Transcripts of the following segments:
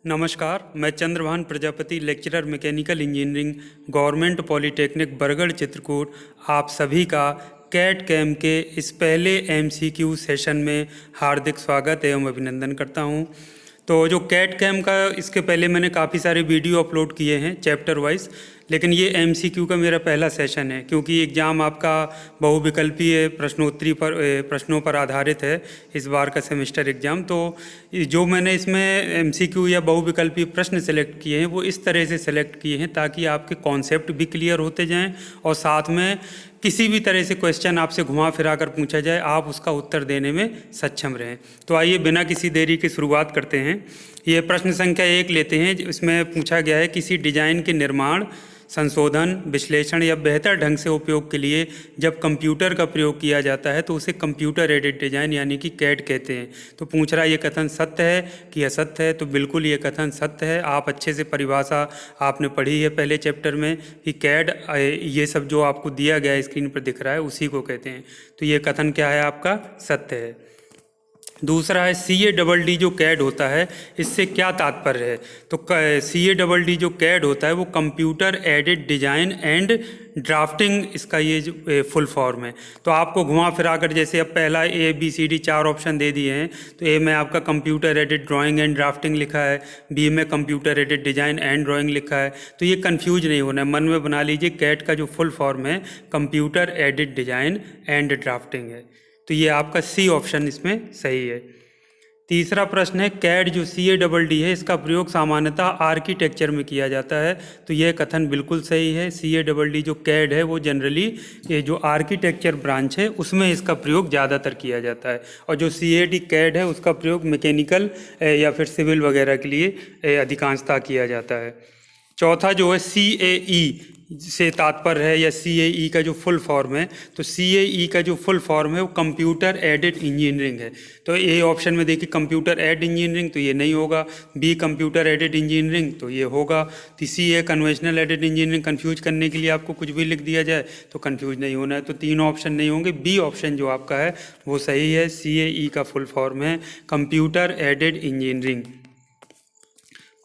नमस्कार, मैं Chandrabhan Prajapati, lecturer mechanical engineering, government polytechnic Bargarh Chitrakoot. आप सभी का कैट कैम के इस पहले एमसीक्यू सेशन में हार्दिक स्वागत एवं अभिनंदन करता हूं। तो जो कैट कैम का, इसके पहले मैंने काफ़ी सारे वीडियो अपलोड किए हैं चैप्टर वाइज, लेकिन ये एमसीक्यू का मेरा पहला सेशन है क्योंकि एग्ज़ाम आपका बहुविकल्पीय प्रश्नों पर आधारित है इस बार का सेमेस्टर एग्ज़ाम। तो जो मैंने इसमें एमसीक्यू या बहुविकल्पीय प्रश्न सेलेक्ट किए हैं वो इस तरह से सेलेक्ट किए हैं ताकि आपके कॉन्सेप्ट भी क्लियर होते जाएं और साथ में किसी भी तरह से क्वेश्चन आपसे घुमा फिरा कर पूछा जाए आप उसका उत्तर देने में सक्षम रहें। तो आइए बिना किसी देरी की शुरुआत करते हैं। ये प्रश्न संख्या 1 लेते हैं। इसमें पूछा गया है किसी डिजाइन के निर्माण, संशोधन, विश्लेषण या बेहतर ढंग से उपयोग के लिए जब कंप्यूटर का प्रयोग किया जाता है तो उसे कंप्यूटर एडेड डिजाइन यानी कि कैड कहते हैं। तो पूछ रहा है ये कथन सत्य है कि असत्य है। तो बिल्कुल ये कथन सत्य है। आप अच्छे से परिभाषा आपने पढ़ी है पहले चैप्टर में कि कैड, ये सब जो आपको दिया गया है स्क्रीन पर दिख रहा है उसी को कहते हैं। तो ये कथन क्या है आपका? सत्य है। दूसरा है CADD जो कैड होता है इससे क्या तात्पर्य है? तो CADD जो कैड होता है वो computer aided design and drafting, इसका ये जो फुल फॉर्म है। तो आपको घुमा फिरा कर जैसे अब पहला ABCD 4 ऑप्शन दे दिए हैं तो A में आपका computer aided drawing and drafting लिखा है, B में computer aided design and drawing लिखा है। तो ये कंफ्यूज नहीं होना है, मन में बना लीजिए कैड का जो फुल फॉर्म है computer aided design and drafting है। तो ये आपका C ऑप्शन इसमें सही है। तीसरा प्रश्न है कैड जो CADD है इसका प्रयोग सामान्यतः आर्किटेक्चर में किया जाता है। तो यह कथन बिल्कुल सही है। CADD जो कैड है वो जनरली ये जो आर्किटेक्चर ब्रांच है उसमें इसका प्रयोग ज़्यादातर किया जाता है और जो CAD कैड है उसका प्रयोग मैकेनिकल या फिर सिविल वगैरह के लिए अधिकांशतः किया जाता है। चौथा जो है CAE से तात्पर्य है या CAE का जो फुल फॉर्म है, तो CAE का जो फुल फॉर्म है वो कंप्यूटर एडेड इंजीनियरिंग है। तो A ऑप्शन में देखिए कंप्यूटर एड इंजीनियरिंग, तो ये नहीं होगा। B कंप्यूटर एडेड इंजीनियरिंग, तो ये होगा। तो C है कन्वेंशनल एडेड इंजीनियरिंग। कन्फ्यूज करने के लिए आपको कुछ भी लिख दिया जाए तो कन्फ्यूज नहीं होना है। तो तीनों ऑप्शन नहीं होंगे। B ऑप्शन जो आपका है वो सही है। CAE का फुल फॉर्म है कंप्यूटर एडेड इंजीनियरिंग।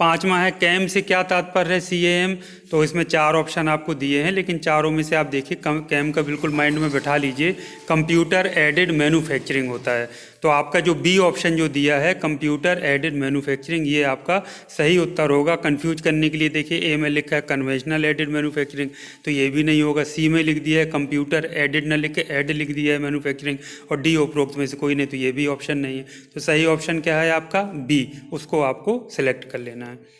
पांचवा है कैम से क्या तात्पर्य है? CAM। तो इसमें 4 ऑप्शन आपको दिए हैं लेकिन चारों में से आप देखिए कैम का बिल्कुल माइंड में बैठा लीजिए, कंप्यूटर एडेड मैन्युफैक्चरिंग होता है। तो आपका जो B ऑप्शन जो दिया है कंप्यूटर एडेड मैन्युफैक्चरिंग, ये आपका सही उत्तर होगा। कंफ्यूज करने के लिए देखिए A में लिखा है कन्वेंशनल एडेड मैन्युफैक्चरिंग, तो ये भी नहीं होगा। C में लिख दिया है कंप्यूटर एडेड, न लिख के एड लिख दिया है मैन्युफैक्चरिंग, और D उपरोक्त में से कोई नहीं, तो ये भी ऑप्शन नहीं है। तो सही ऑप्शन क्या है आपका? B, उसको आपको सिलेक्ट कर लेना है।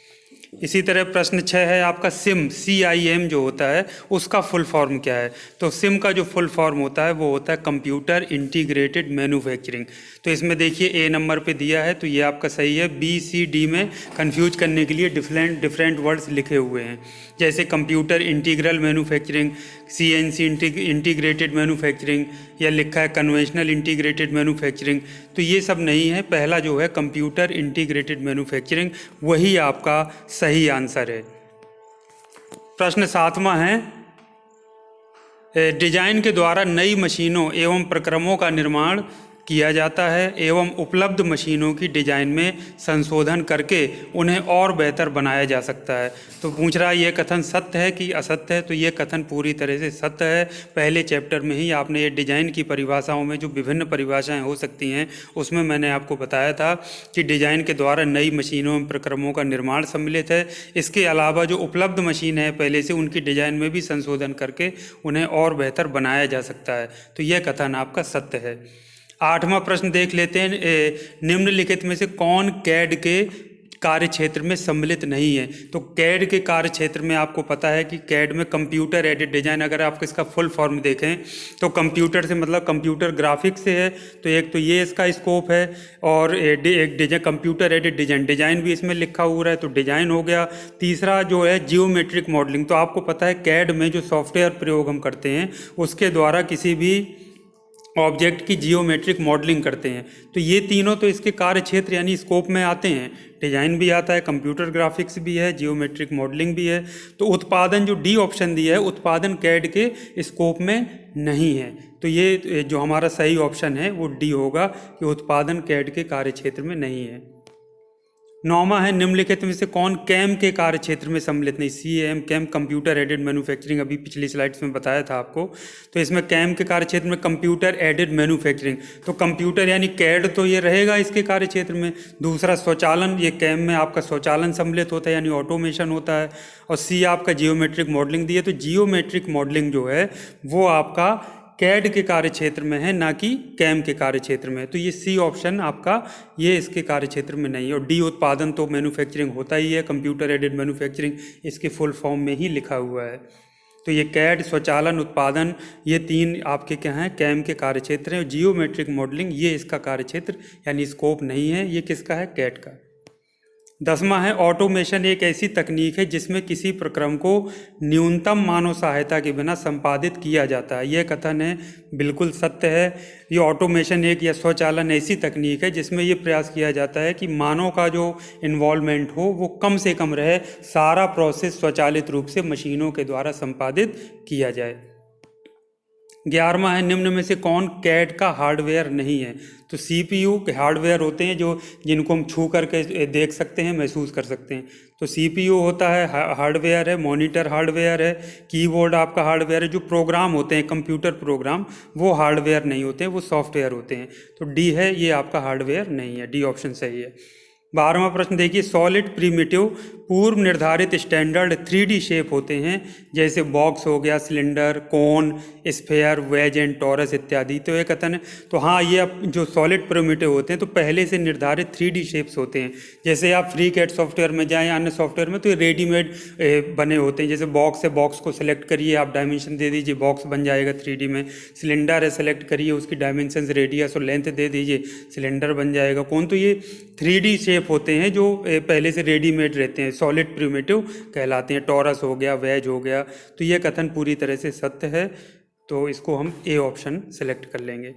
इसी तरह प्रश्न 6 है आपका CIM जो होता है उसका फुल फॉर्म क्या है? तो सिम का जो फुल फॉर्म होता है वो होता है कंप्यूटर इंटीग्रेटेड मैन्युफैक्चरिंग। तो इसमें देखिए A नंबर पे दिया है तो ये आपका सही है। B C D में कंफ्यूज करने के लिए डिफरेंट वर्ड्स लिखे हुए हैं, जैसे computer integral manufacturing, CNC integrated manufacturing, या लिखा है कन्वेंशनल इंटीग्रेटेड मैन्युफैक्चरिंग। तो ये सब नहीं है। पहला जो है कंप्यूटर इंटीग्रेटेड मैन्युफैक्चरिंग वही आपका सही आंसर है। प्रश्न 7वां है डिजाइन के द्वारा नई मशीनों एवं प्रक्रमों का निर्माण किया जाता है एवं उपलब्ध मशीनों की डिजाइन में संशोधन करके उन्हें और बेहतर बनाया जा सकता है। तो पूछ रहा है ये कथन सत्य है कि असत्य है? तो ये कथन पूरी तरह से सत्य है। पहले चैप्टर में ही आपने ये डिजाइन की परिभाषाओं में जो विभिन्न परिभाषाएं हो सकती हैं उसमें मैंने आपको बताया था कि डिजाइन के द्वारा नई मशीनों एवं प्रक्रमों का निर्माण सम्मिलित है। इसके अलावा जो उपलब्ध मशीन है पहले से उनकी डिजाइन में भी संशोधन करके उन्हें और बेहतर बनाया जा सकता है। तो यह कथन आपका सत्य है। 8वां प्रश्न देख लेते हैं। निम्नलिखित में से कौन कैड के कार्य क्षेत्र में सम्मिलित नहीं है? तो कैड के कार्य क्षेत्र में आपको पता है कि कैड में कंप्यूटर एडेड डिजाइन, अगर आप इसका फुल फॉर्म देखें तो कंप्यूटर से मतलब कंप्यूटर ग्राफिक्स से है। तो एक तो ये इसका स्कोप है और एक डिजाइन कंप्यूटर एडेड डिजाइन भी इसमें लिखा हुआ है, तो डिजाइन हो गया। तीसरा जो है जियोमेट्रिक मॉडलिंग। तो आपको पता है कैड में जो सॉफ्टवेयर प्रयोग हम करते हैं उसके द्वारा किसी भी ऑब्जेक्ट की जियोमेट्रिक मॉडलिंग करते हैं। तो ये तीनों तो इसके कार्य क्षेत्र यानी स्कोप में आते हैं। डिजाइन भी आता है, कंप्यूटर ग्राफिक्स भी है, जियोमेट्रिक मॉडलिंग भी है। तो उत्पादन जो D ऑप्शन दिया है उत्पादन कैड के स्कोप में नहीं है। तो ये जो हमारा सही ऑप्शन है वो D होगा कि उत्पादन कैड के कार्य क्षेत्र में नहीं है। नौवां है निम्नलिखित में से कौन कैम के कार्य क्षेत्र में सम्मिलित नहीं। CAM CAM computer aided manufacturing, अभी पिछली स्लाइड्स में बताया था आपको। तो इसमें कैम के कार्य क्षेत्र में कंप्यूटर एडेड मैन्युफैक्चरिंग, तो कंप्यूटर यानी कैड तो ये रहेगा इसके कार्य क्षेत्र में। दूसरा स्वचालन, ये कैम में आपका स्वचालन सम्मिलित होता है यानी ऑटोमेशन होता है। और C आपका जियोमेट्रिक मॉडलिंग दी है, तो जियोमेट्रिक मॉडलिंग जो है वो आपका कैड के कार्य क्षेत्र में है, ना कि कैम के कार्य क्षेत्र में। तो ये C ऑप्शन आपका ये इसके कार्य क्षेत्र में नहीं है। और D उत्पादन तो मैन्युफैक्चरिंग होता ही है, कंप्यूटर एडेड मैन्युफैक्चरिंग इसके फुल फॉर्म में ही लिखा हुआ है। तो ये कैड, स्वचालन, उत्पादन, ये तीन आपके क्या हैं, कैम के कार्य क्षेत्र हैं। और जियोमेट्रिक मॉडलिंग ये इसका कार्य क्षेत्र यानी स्कोप नहीं है, ये किसका है, कैड का। 10वां है ऑटोमेशन एक ऐसी तकनीक है जिसमें किसी प्रक्रम को न्यूनतम मानव सहायता के बिना संपादित किया जाता है। यह कथन है बिल्कुल सत्य है। ये ऑटोमेशन एक या स्वचालन ऐसी तकनीक है जिसमें ये प्रयास किया जाता है कि मानव का जो इन्वॉल्वमेंट हो वो कम से कम रहे, सारा प्रोसेस स्वचालित रूप से मशीनों के द्वारा संपादित किया जाए। 11वां है निम्न में से कौन कैड का हार्डवेयर नहीं है। तो CPU के हार्डवेयर होते हैं जो जिनको हम छू करके देख सकते हैं, महसूस कर सकते हैं। तो CPU होता है हार्डवेयर है, मॉनिटर हार्डवेयर है, कीबोर्ड आपका हार्डवेयर है। जो प्रोग्राम होते हैं कंप्यूटर प्रोग्राम वो हार्डवेयर नहीं होते हैं, वो सॉफ्टवेयर होते हैं। तो D है ये आपका हार्डवेयर नहीं है, D ऑप्शन सही है। 12वां प्रश्न देखिए, सॉलिड प्रिमिटिव पूर्व निर्धारित स्टैंडर्ड 3D शेप होते हैं जैसे बॉक्स हो गया, cylinder, cone, sphere, wedge and torus इत्यादि। तो ये कथन है, तो हाँ ये अब जो सॉलिड प्रिमिटिव होते हैं तो पहले से निर्धारित 3D शेप्स होते हैं। जैसे आप FreeCAD सॉफ्टवेयर में जाएँ, अन्य सॉफ्टवेयर में तो ये रेडीमेड बने होते हैं। जैसे बॉक्स है, बॉक्स को सिलेक्ट करिए, आप डायमेंशन दे दीजिए, बॉक्स बन जाएगा 3D में। सिलेंडर है, सेलेक्ट करिए, उसकी डायमेंशन, रेडियस और लेंथ दे दीजिए, सिलेंडर बन जाएगा। कोन, तो ये 3D शेप होते हैं जो पहले से रेडीमेड रहते हैं, सॉलिड प्रिमिटिव कहलाते हैं। टॉरस हो गया, वेज हो गया। तो ये कथन पूरी तरह से सत्य है, तो इसको हम A ऑप्शन सेलेक्ट कर लेंगे।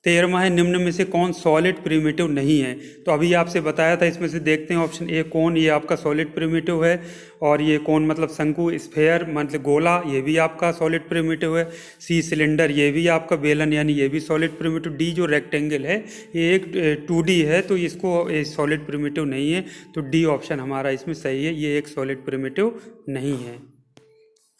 13वां है निम्न में से कौन सॉलिड प्रिमिटिव नहीं है। तो अभी आपसे बताया था, इसमें से देखते हैं ऑप्शन A कोन, ये आपका सॉलिड प्रिमिटिव है। और ये कोन मतलब शंकु, स्फेयर मतलब गोला, ये भी आपका सॉलिड प्रिमिटिव है। C सिलेंडर, ये भी आपका बेलन यानी ये भी सॉलिड प्रिमिटिव। D जो रेक्टेंगल है ये एक 2D है, तो इसको सॉलिड प्रिमिटिव नहीं है। तो D ऑप्शन हमारा इसमें सही है, ये एक सॉलिड प्रिमिटिव नहीं है।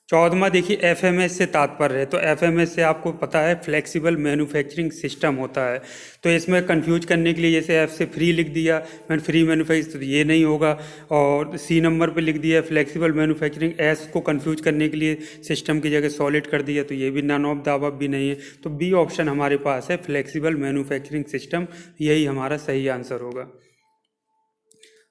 14वां देखिए, FMS से तात्पर्य है। तो FMS से आपको पता है फ्लेक्सिबल मैन्युफैक्चरिंग सिस्टम होता है। तो इसमें कंफ्यूज करने के लिए जैसे F से फ्री लिख दिया, मैंने फ्री मैन्युफैक्चरिंग, तो ये नहीं होगा। और C नंबर पे लिख दिया फ्लेक्सिबल मैन्युफैक्चरिंग, S को कंफ्यूज करने के लिए सिस्टम की जगह सॉलिड कर दिया, तो ये भी नन ऑफ द अबव भी नहीं है। तो B ऑप्शन हमारे पास है फ्लेक्सिबल मैन्युफैक्चरिंग सिस्टम, यही हमारा सही आंसर होगा।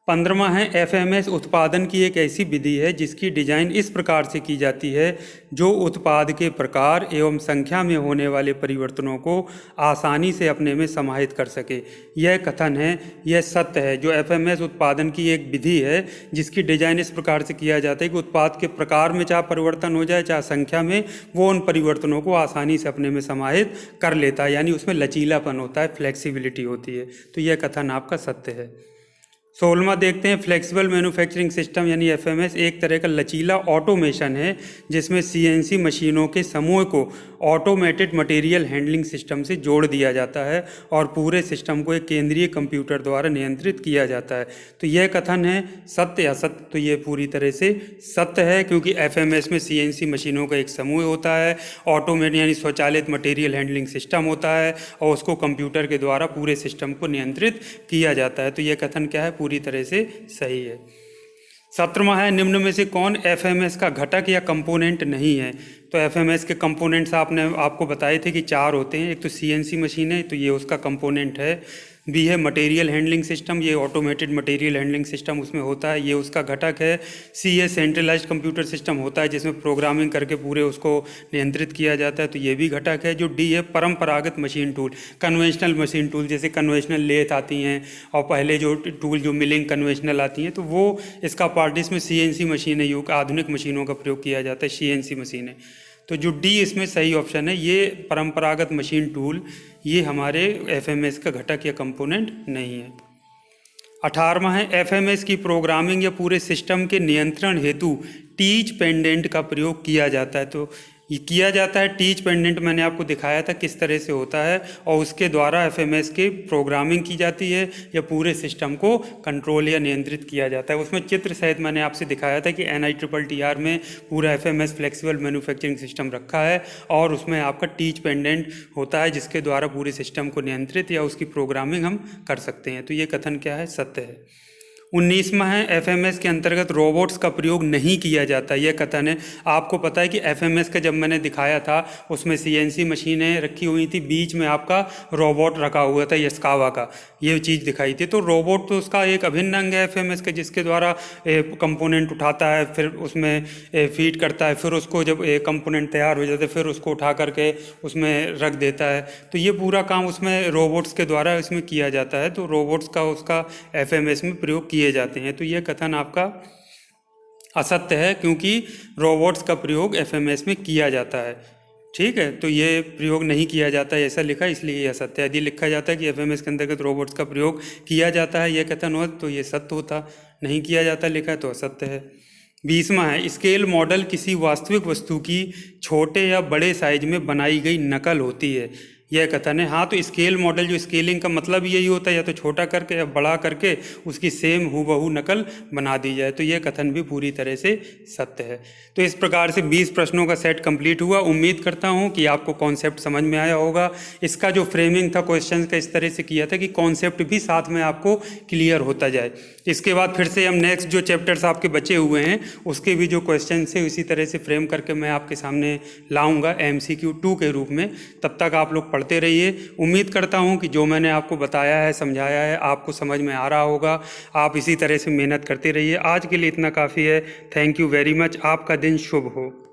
15वां है FMS उत्पादन की एक ऐसी विधि है जिसकी डिजाइन इस प्रकार से की जाती है जो उत्पाद के प्रकार एवं संख्या में होने वाले परिवर्तनों को आसानी से अपने में समाहित कर सके। यह कथन है, यह सत्य है। जो FMS उत्पादन की एक विधि है जिसकी डिजाइन इस प्रकार से किया जाता है कि उत्पाद के प्रकार में चाहे परिवर्तन हो जाए चाहे संख्या में, वो उन परिवर्तनों को आसानी से अपने में समाहित कर लेता है, यानी उसमें लचीलापन होता है, फ्लेक्सिबिलिटी होती है। तो यह कथन आपका सत्य है। 16वां देखते हैं, फ्लेक्सिबल मैन्युफैक्चरिंग सिस्टम यानी FMS एक तरह का लचीला ऑटोमेशन है जिसमें CNC मशीनों के समूह को ऑटोमेटेड मटेरियल हैंडलिंग सिस्टम से जोड़ दिया जाता है और पूरे सिस्टम को एक केंद्रीय कंप्यूटर द्वारा नियंत्रित किया जाता है। तो यह कथन है सत्य या असत्य, तो ये पूरी तरह से सत्य है, क्योंकि FMS में CNC मशीनों का एक समूह होता है, ऑटोमेट यानी स्वचालित मटेरियल हैंडलिंग सिस्टम होता है और उसको कंप्यूटर के द्वारा पूरे सिस्टम को नियंत्रित किया जाता है। तो यह कथन क्या है, पूरी तरह से सही है। 17वां है, निम्न में से कौन FMS का घटक या कंपोनेंट नहीं है। तो FMS के कंपोनेंट्स आपको बताए थे कि 4 होते हैं। एक तो CNC मशीन है, तो ये उसका कंपोनेंट है। B है मटेरियल हैंडलिंग सिस्टम, ये ऑटोमेटेड मटेरियल हैंडलिंग सिस्टम उसमें होता है, ये उसका घटक है। C है सेंट्रलाइज्ड कंप्यूटर सिस्टम होता है जिसमें प्रोग्रामिंग करके पूरे उसको नियंत्रित किया जाता है, तो ये भी घटक है। जो D है परंपरागत machine tool, conventional machine tool, जैसे कन्वेंशनल लेथ आती हैं और पहले जो टूल जो मिलिंग कन्वेंशनल आती हैं, तो वो इसका पार्ट, इसमें CNC मशीन है, युग आधुनिक मशीनों का प्रयोग किया जाता है, CNC मशीन है। तो जो D इसमें सही ऑप्शन है, ये परंपरागत मशीन टूल, ये हमारे FMS का घटक या कंपोनेंट नहीं है। 18वां है, FMS की प्रोग्रामिंग या पूरे सिस्टम के नियंत्रण हेतु टीच पेंडेंट का प्रयोग किया जाता है। तो ये किया जाता है टीच पेंडेंट, मैंने आपको दिखाया था किस तरह से होता है, और उसके द्वारा एफएमएस की प्रोग्रामिंग की जाती है या पूरे सिस्टम को कंट्रोल या नियंत्रित किया जाता है। उसमें चित्र सहित मैंने आपसे दिखाया था कि NISSS में पूरा एफएमएस फ्लेक्सिबल मैन्युफैक्चरिंग सिस्टम रखा है और उसमें आपका टीच पेंडेंट होता है जिसके द्वारा पूरे सिस्टम को नियंत्रित या उसकी प्रोग्रामिंग हम कर सकते हैं। तो ये कथन क्या है? सत्य है। 19वां है, एफएमएस के अंतर्गत रोबोट्स का प्रयोग नहीं किया जाता। यह कथन है। आपको पता है कि एफएमएस का जब मैंने दिखाया था उसमें CNC मशीनें रखी हुई थी, बीच में आपका रोबोट रखा हुआ था यस्कावा का, ये चीज़ दिखाई थी। तो रोबोट तो उसका एक अभिन्न अंग है एफएमएस का, जिसके द्वारा कंपोनेंट उठाता है, फिर उसमें फीड करता है, फिर उसको जब कंपोनेंट तैयार हो जाते हैं फिर उसको उठा करके उसमें रख देता है। तो ये पूरा काम उसमें रोबोट्स के द्वारा इसमें किया जाता है। तो रोबोट्स का उसका एफएमएस में प्रयोग किए जाते हैं। तो ये कथन आपका असत्य है, क्योंकि रोबोट्स का प्रयोग एफएमएस में किया जाता है। ठीक है, तो ये प्रयोग नहीं किया जाता है ऐसा लिखा, इसलिए ये असत्य है। यदि लिखा जाता है कि एफएमएस के अंतर्गत रोबोट्स का प्रयोग किया जाता है, यह कथन हो तो ये सत्य होता, नहीं किया जाता लिखा है तो असत्य है। 20वां है, स्केल मॉडल किसी वास्तविक वस्तु की छोटे या बड़े साइज में बनाई गई नकल होती है। यह कथन है। हाँ, तो स्केल मॉडल, जो स्केलिंग का मतलब यही होता है, या तो छोटा करके या बड़ा करके उसकी सेम हूबहू नकल बना दी जाए। तो यह कथन भी पूरी तरह से सत्य है। तो इस प्रकार से 20 प्रश्नों का सेट कंप्लीट हुआ। उम्मीद करता हूँ कि आपको कॉन्सेप्ट समझ में आया होगा। इसका जो फ्रेमिंग था क्वेश्चन का, इस तरह से किया था कि कॉन्सेप्ट भी साथ में आपको क्लियर होता जाए। इसके बाद फिर से हम नेक्स्ट जो चैप्टर्स आपके बचे हुए हैं उसके भी जो क्वेश्चन है उसी तरह से फ्रेम करके मैं आपके सामने लाऊंगा MCQ 2 के रूप में। तब तक आप लोग पढ़ते रहिए। उम्मीद करता हूं कि जो मैंने आपको बताया है, समझाया है, आपको समझ में आ रहा होगा। आप इसी तरह से मेहनत करते रहिए। आज के लिए इतना काफ़ी है। Thank you very much. आपका दिन शुभ हो।